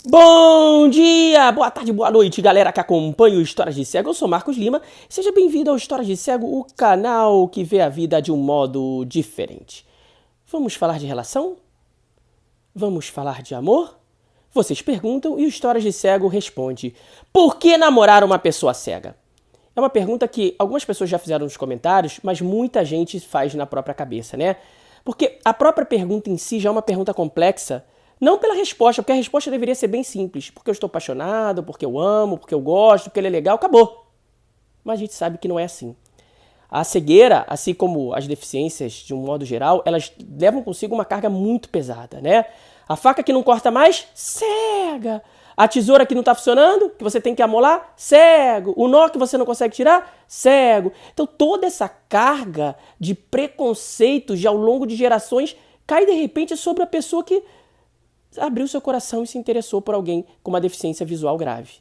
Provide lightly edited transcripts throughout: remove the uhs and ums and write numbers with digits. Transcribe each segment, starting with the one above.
Bom dia, boa tarde, boa noite, galera que acompanha o Histórias de Cego. Eu sou Marcos Lima. Seja bem-vindo ao Histórias de Cego, o canal que vê a vida de um modo diferente. Vamos falar de relação? Vamos falar de amor? Vocês perguntam e o Histórias de Cego responde: por que namorar uma pessoa cega? É uma pergunta que algumas pessoas já fizeram nos comentários, mas muita gente faz na própria cabeça, né? Porque a própria pergunta em si já é uma pergunta complexa, não pela resposta, porque a resposta deveria ser bem simples. Porque eu estou apaixonado, porque eu amo, porque eu gosto, porque ele é legal, acabou. Mas a gente sabe que não é assim. A cegueira, assim como as deficiências de um modo geral, elas levam consigo uma carga muito pesada, né? A faca que não corta mais, cega. A tesoura que não está funcionando, que você tem que amolar, cego. O nó que você não consegue tirar, cego. Então toda essa carga de preconceitos de ao longo de gerações cai de repente sobre a pessoa que abriu seu coração e se interessou por alguém com uma deficiência visual grave.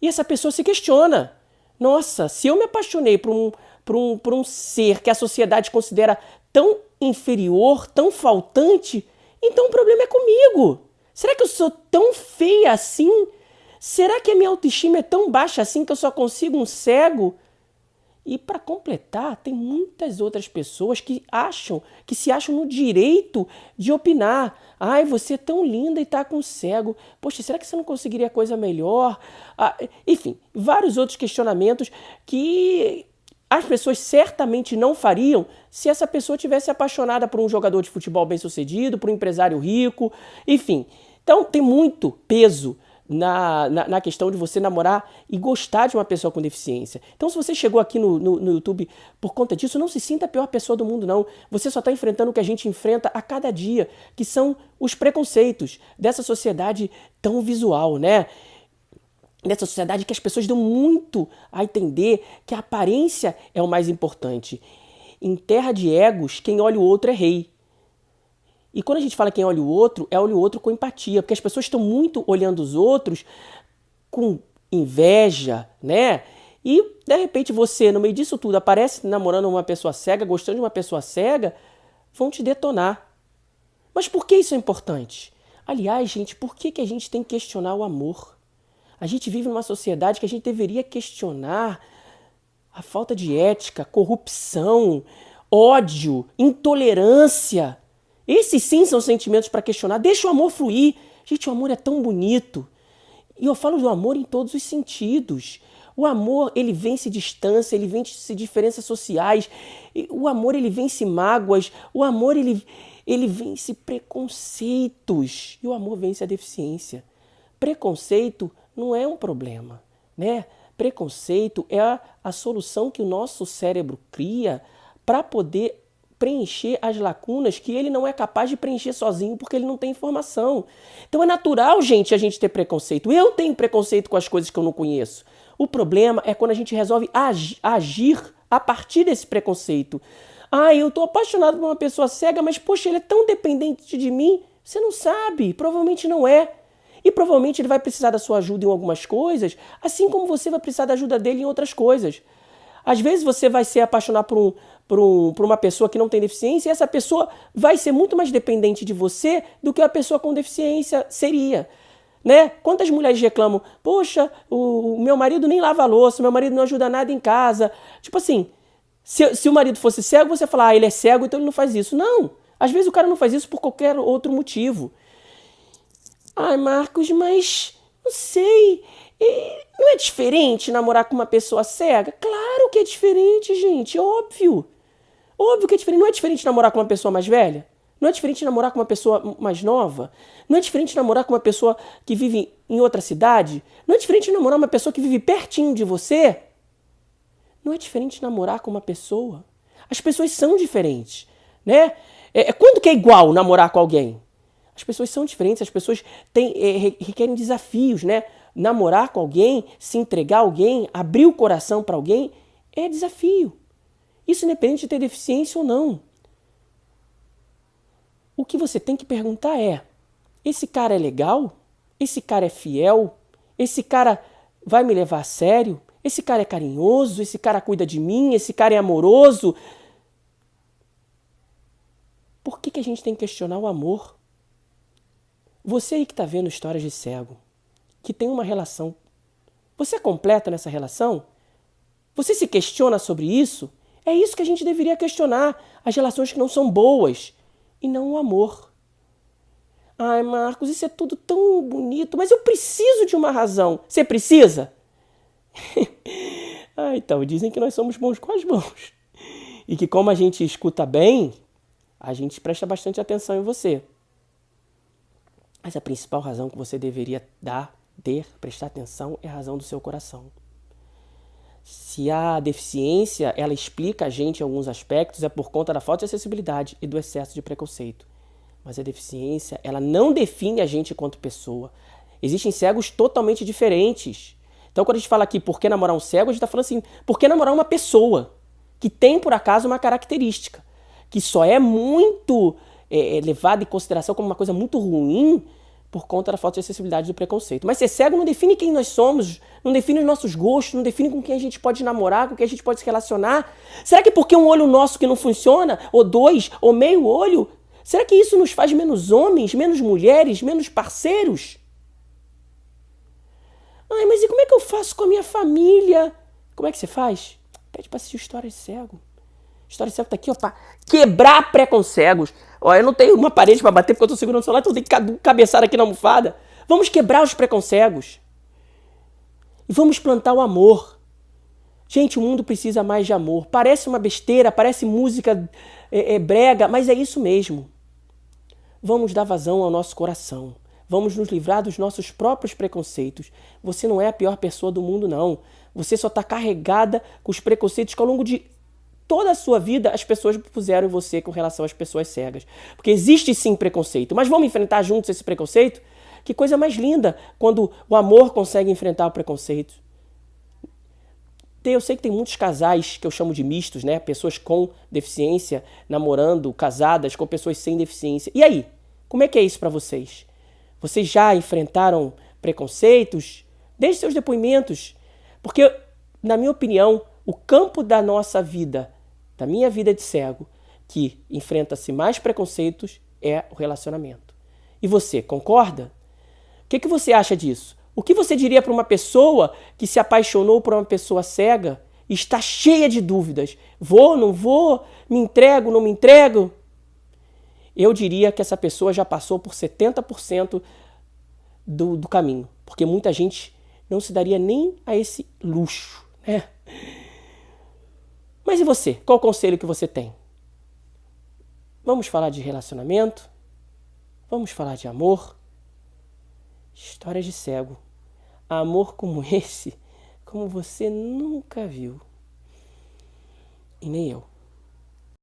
E essa pessoa se questiona: nossa, se eu me apaixonei por um ser que a sociedade considera tão inferior, tão faltante, então o problema é comigo. Será que eu sou tão feia assim? Será que a minha autoestima é tão baixa assim que eu só consigo um cego? E para completar, tem muitas outras pessoas que se acham no direito de opinar. Ai, você é tão linda e tá com cego. Poxa, será que você não conseguiria coisa melhor? Enfim, vários outros questionamentos que as pessoas certamente não fariam se essa pessoa tivesse apaixonada por um jogador de futebol bem-sucedido, por um empresário rico, enfim. Então, tem muito peso na questão de você namorar e gostar de uma pessoa com deficiência. Então, se você chegou aqui no YouTube por conta disso, não se sinta a pior pessoa do mundo, não. Você só está enfrentando o que a gente enfrenta a cada dia, que são os preconceitos dessa sociedade tão visual, né? Dessa sociedade que as pessoas dão muito a entender que a aparência é o mais importante. Em terra de egos, quem olha o outro é rei. E quando a gente fala quem olha o outro, é olha o outro com empatia, porque as pessoas estão muito olhando os outros com inveja, né? E, de repente, você, no meio disso tudo, aparece namorando uma pessoa cega, gostando de uma pessoa cega, vão te detonar. Mas por que isso é importante? Aliás, gente, por que a gente tem que questionar o amor? A gente vive numa sociedade que a gente deveria questionar a falta de ética, corrupção, ódio, intolerância. Esses sim são sentimentos para questionar. Deixa o amor fluir. Gente, o amor é tão bonito. E eu falo do amor em todos os sentidos. O amor, ele vence distância, ele vence diferenças sociais. O amor, ele vence mágoas. O amor, ele vence preconceitos. E o amor vence a deficiência. Preconceito não é um problema, né? Preconceito é a solução que o nosso cérebro cria para poder preencher as lacunas que ele não é capaz de preencher sozinho porque ele não tem informação. Então é natural, gente, a gente ter preconceito. Eu tenho preconceito com as coisas que eu não conheço. O problema é quando a gente resolve agir a partir desse preconceito. Ah, eu tô apaixonado por uma pessoa cega, mas poxa, ele é tão dependente de mim. Você não sabe, provavelmente não é. E provavelmente ele vai precisar da sua ajuda em algumas coisas, assim como você vai precisar da ajuda dele em outras coisas. Às vezes você vai se apaixonar por uma pessoa que não tem deficiência e essa pessoa vai ser muito mais dependente de você do que a pessoa com deficiência seria. Né? Quantas mulheres reclamam: poxa, o meu marido nem lava a louça, meu marido não ajuda nada em casa. Tipo assim, se o marido fosse cego, você fala: ah, ele é cego, então ele não faz isso. Não, às vezes o cara não faz isso por qualquer outro motivo. Ai, Marcos, mas não sei. Não é diferente namorar com uma pessoa cega? Claro que é diferente, gente. Óbvio. Óbvio que é diferente. Não é diferente namorar com uma pessoa mais velha? Não é diferente namorar com uma pessoa mais nova? Não é diferente namorar com uma pessoa que vive em outra cidade? Não é diferente namorar uma pessoa que vive pertinho de você? Não é diferente namorar com uma pessoa? As pessoas são diferentes, né? Quando que é igual namorar com alguém? As pessoas são diferentes, as pessoas requerem desafios, né? Namorar com alguém, se entregar a alguém, abrir o coração para alguém, é desafio. Isso independente de ter deficiência ou não. O que você tem que perguntar é: esse cara é legal? Esse cara é fiel? Esse cara vai me levar a sério? Esse cara é carinhoso? Esse cara cuida de mim? Esse cara é amoroso? Por que a gente tem que questionar o amor? Você aí que está vendo histórias de cego, que tem uma relação, você é completo nessa relação? Você se questiona sobre isso? É isso que a gente deveria questionar, as relações que não são boas, e não o amor. Ai, Marcos, isso é tudo tão bonito, mas eu preciso de uma razão. Você precisa? Ah, então, dizem que nós somos bons com as mãos. E que como a gente escuta bem, a gente presta bastante atenção em você. Mas a principal razão que você deveria prestar atenção é a razão do seu coração. Se a deficiência, ela explica a gente em alguns aspectos, é por conta da falta de acessibilidade e do excesso de preconceito. Mas a deficiência, ela não define a gente enquanto pessoa. Existem cegos totalmente diferentes. Então, quando a gente fala aqui por que namorar um cego, a gente está falando assim, por que namorar uma pessoa que tem, por acaso, uma característica, que só é muito levada em consideração como uma coisa muito ruim por conta da falta de acessibilidade e do preconceito. Mas ser cego não define quem nós somos, não define os nossos gostos, não define com quem a gente pode namorar, com quem a gente pode se relacionar. Será que porque um olho nosso que não funciona, ou dois, ou meio olho, será que isso nos faz menos homens, menos mulheres, menos parceiros? Ai, mas e como é que eu faço com a minha família? Como é que você faz? Pede pra assistir História de Cego. História de Cego tá aqui, ó, pra quebrar preconceitos. Ó, eu não tenho uma parede pra bater porque eu tô segurando o celular, então eu tenho que cabeçar aqui na almofada. Vamos quebrar os preconceitos. E vamos plantar o amor. Gente, o mundo precisa mais de amor. Parece uma besteira, parece música brega, mas é isso mesmo. Vamos dar vazão ao nosso coração. Vamos nos livrar dos nossos próprios preconceitos. Você não é a pior pessoa do mundo, não. Você só está carregada com os preconceitos que ao longo de toda a sua vida as pessoas puseram em você com relação às pessoas cegas. Porque existe sim preconceito, mas vamos enfrentar juntos esse preconceito? Que coisa mais linda quando o amor consegue enfrentar o preconceito. Eu sei que tem muitos casais que eu chamo de mistos, né? Pessoas com deficiência namorando, casadas com pessoas sem deficiência. E aí? Como é que é isso para vocês? Vocês já enfrentaram preconceitos? Deixe seus depoimentos. Porque, na minha opinião, o campo da nossa vida, da minha vida de cego, que enfrenta-se mais preconceitos, é o relacionamento. E você, concorda? O que você acha disso? O que você diria para uma pessoa que se apaixonou por uma pessoa cega e está cheia de dúvidas? Vou, não vou? Me entrego, não me entrego? Eu diria que essa pessoa já passou por 70% do caminho. Porque muita gente não se daria nem a esse luxo, né? Mas e você? Qual o conselho que você tem? Vamos falar de relacionamento? Vamos falar de amor? Histórias de cego. Amor como esse, como você nunca viu. E nem eu.